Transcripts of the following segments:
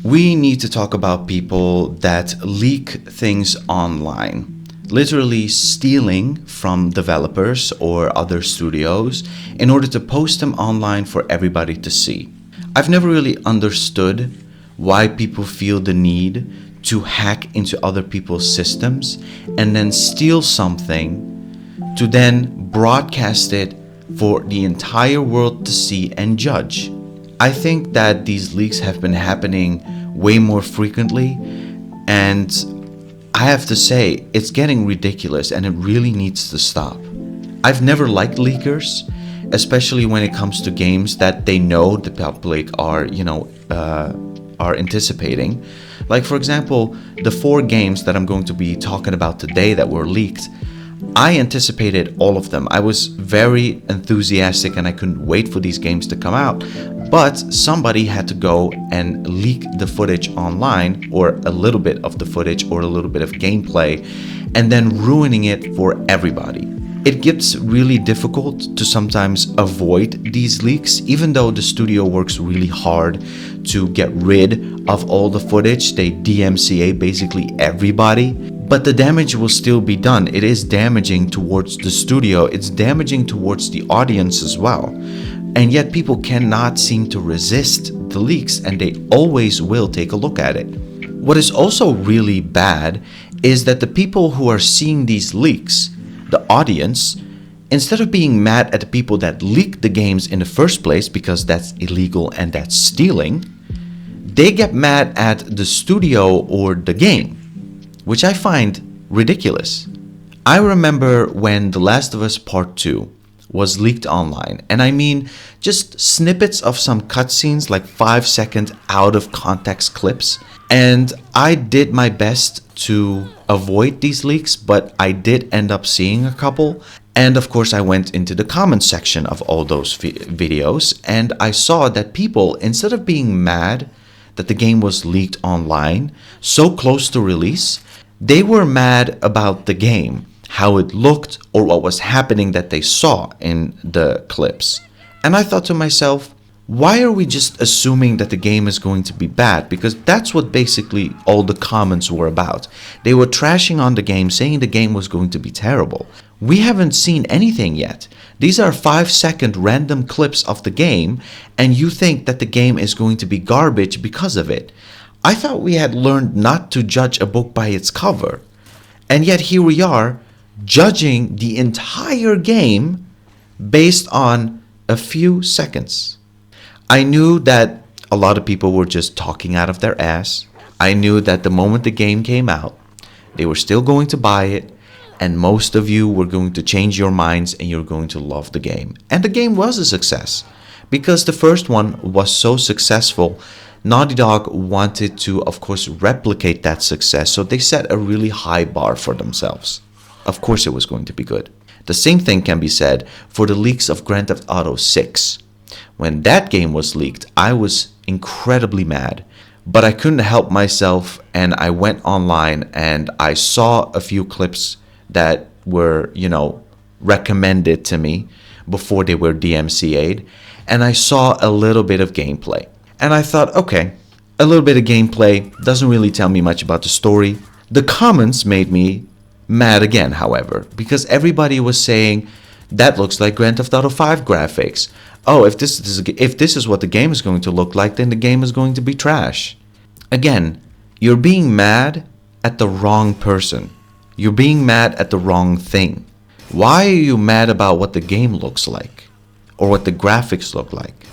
we need to talk about people that leak things online, literally stealing from developers or other studios in order to post them online for everybody to see. I've never really understood why people feel the need to hack into other people's systems and then steal something to then broadcast it for the entire world to see and judge. I think that these leaks have been happening way more frequently, and I have to say, it's getting ridiculous and it really needs to stop. I've never liked leakers, especially when it comes to games that they know the public are, are anticipating. Like, for example, the 4 games that I'm going to be talking about today that were leaked, I anticipated all of them. I was very enthusiastic and I couldn't wait for these games to come out. But somebody had to go and leak the footage online, or a little bit of the footage or a little bit of gameplay, and then ruining it for everybody. It gets really difficult to sometimes avoid these leaks, even though the studio works really hard to get rid of all the footage. They DMCA basically everybody. But the damage will still be done. It is damaging towards the studio. It's damaging towards the audience as well. And yet people cannot seem to resist the leaks, and they always will take a look at it. What is also really bad is that the people who are seeing these leaks, the audience, instead of being mad at the people that leaked the games in the first place, because that's illegal and that's stealing, they get mad at the studio or the game, which I find ridiculous. I remember when The Last of Us Part 2 was leaked online, and I mean just snippets of some cutscenes, like 5-second out of context clips, and I did my best to avoid these leaks, but I did end up seeing a couple. And of course I went into the comment section of all those videos, and I saw that people, instead of being mad that the game was leaked online so close to release, they were mad about the game, how it looked, or what was happening that they saw in the clips. And I thought to myself, why are we just assuming that the game is going to be bad? Because that's what basically all the comments were about. They were trashing on the game, saying the game was going to be terrible. We haven't seen anything yet. These are 5-second random clips of the game, and you think that the game is going to be garbage because of it. I thought we had learned not to judge a book by its cover. And yet here we are, judging the entire game based on a few seconds. I knew that a lot of people were just talking out of their ass. I knew that the moment the game came out, they were still going to buy it, and most of you were going to change your minds and you're going to love the game. And the game was a success, because the first one was so successful. Naughty Dog wanted to, of course, replicate that success, so they set a really high bar for themselves. Of course it was going to be good. The same thing can be said for the leaks of Grand Theft Auto 6. When that game was leaked, I was incredibly mad, but I couldn't help myself, and I went online and I saw a few clips that were, recommended to me before they were DMCA'd, and I saw a little bit of gameplay. And I thought, okay, a little bit of gameplay doesn't really tell me much about the story. The comments made me mad again, however, because everybody was saying, that looks like Grand Theft Auto 5 graphics. Oh, if this is what the game is going to look like, then the game is going to be trash. Again, you're being mad at the wrong person. You're being mad at the wrong thing. Why are you mad about what the game looks like or what the graphics look like?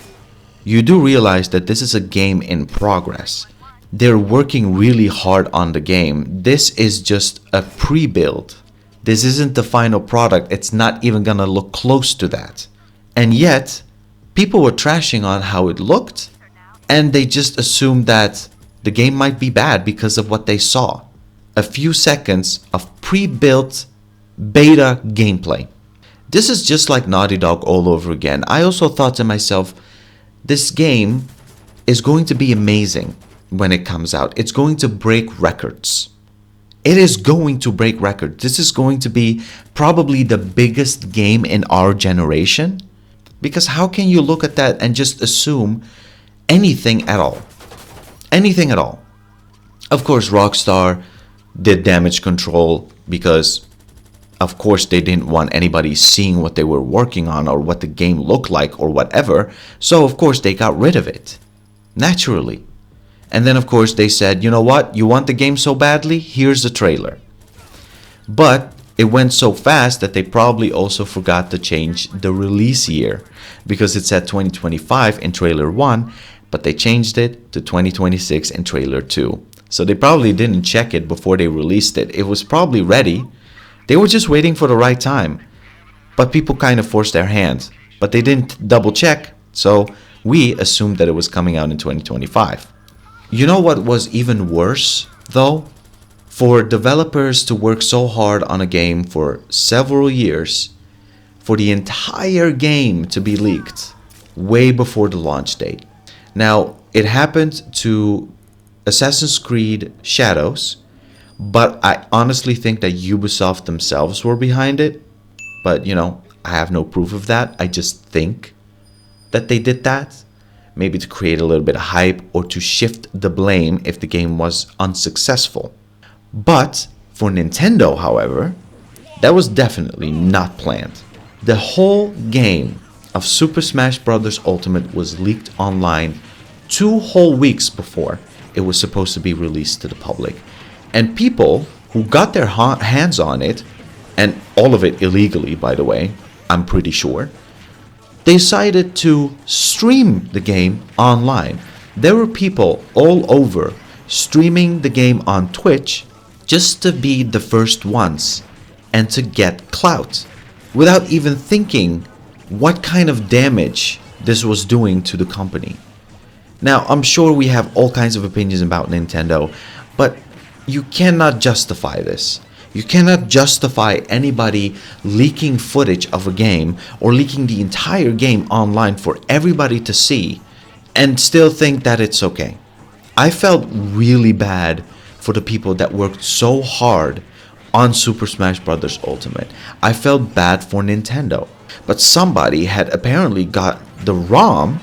You do realize that this is a game in progress. They're working really hard on the game. This is just a pre-build. This isn't the final product. It's not even gonna look close to that. And yet, people were trashing on how it looked, and they just assumed that the game might be bad because of what they saw. A few seconds of pre-built beta gameplay. This is just like Naughty Dog all over again. I also thought to myself, this game is going to be amazing when it comes out. It's going to break records. It is going to break records. This is going to be probably the biggest game in our generation. Because how can you look at that and just assume anything at all? anything at all. Of course, Rockstar did damage control because, of course, they didn't want anybody seeing what they were working on or what the game looked like or whatever. So, of course, they got rid of it. Naturally. And then, of course, they said, you know what? You want the game so badly? Here's the trailer. But it went so fast that they probably also forgot to change the release year, because it said 2025 in trailer 1, but they changed it to 2026 in trailer 2. So they probably didn't check it before they released it. It was probably ready. They were just waiting for the right time. But people kind of forced their hand. But they didn't double check, so we assumed that it was coming out in 2025. You know what was even worse, though? For developers to work so hard on a game for several years, for the entire game to be leaked way before the launch date. Now, it happened to Assassin's Creed Shadows, but I honestly think that Ubisoft themselves were behind it. But, you know, I have no proof of that. I just think that they did that. Maybe to create a little bit of hype or to shift the blame if the game was unsuccessful. But for Nintendo, however, that was definitely not planned. The whole game of Super Smash Bros. Ultimate was leaked online 2 whole weeks before it was supposed to be released to the public. And people who got their hands on it, and all of it illegally, by the way, I'm pretty sure, they decided to stream the game online. There were people all over streaming the game on Twitch just to be the first ones and to get clout, without even thinking what kind of damage this was doing to the company. Now, I'm sure we have all kinds of opinions about Nintendo, but you cannot justify this. You cannot justify anybody leaking footage of a game or leaking the entire game online for everybody to see and still think that it's okay. I felt really bad for the people that worked so hard on Super Smash Bros. Ultimate. I felt bad for Nintendo. But somebody had apparently got the ROM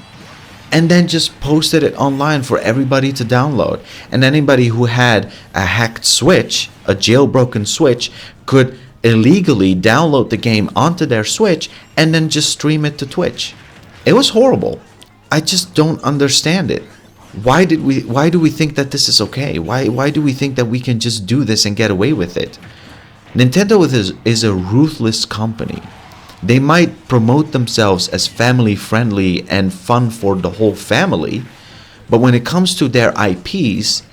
and then just posted it online for everybody to download. And anybody who had a hacked Switch, a jailbroken Switch, could illegally download the game onto their Switch and then just stream it to Twitch. It was horrible. I just don't understand it. Why do we think that this is okay? Why do we think that we can just do this and get away with it? Nintendo is a ruthless company. They might promote themselves as family friendly and fun for the whole family, but when it comes to their IPs,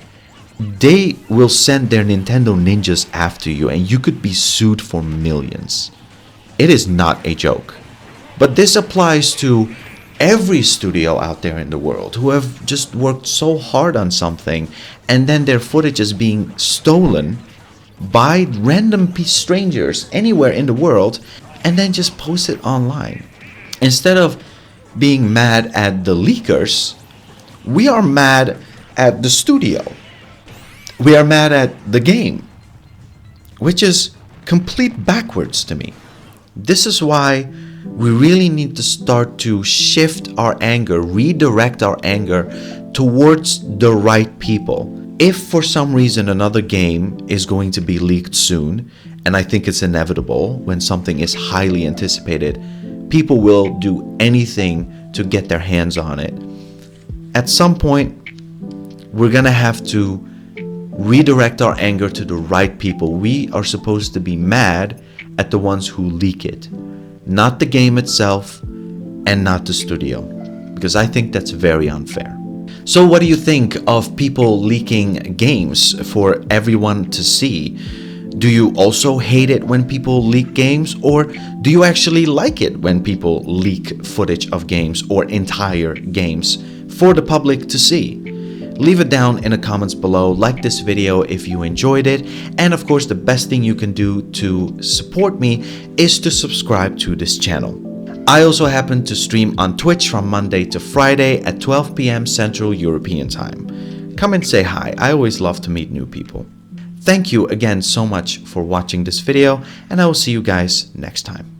they will send their Nintendo ninjas after you and you could be sued for millions. It is not a joke. But this applies to every studio out there in the world who have just worked so hard on something and then their footage is being stolen by random strangers anywhere in the world and then just post it online. Instead of being mad at the leakers, we are mad at the studio. We are mad at the game, which is complete backwards to me. This is why we really need to start to shift our anger, redirect our anger towards the right people. If for some reason another game is going to be leaked soon, and I think it's inevitable when something is highly anticipated, people will do anything to get their hands on it. At some point, we're gonna have to redirect our anger to the right people. We are supposed to be mad at the ones who leak it, not the game itself and not the studio, because I think that's very unfair. So what do you think of people leaking games for everyone to see? Do you also hate it when people leak games, or do you actually like it when people leak footage of games or entire games for the public to see? Leave it down in the comments below, like this video if you enjoyed it, and of course the best thing you can do to support me is to subscribe to this channel. I also happen to stream on Twitch from Monday to Friday at 12 p.m. Central European Time. Come and say hi, I always love to meet new people. Thank you again so much for watching this video, and I will see you guys next time.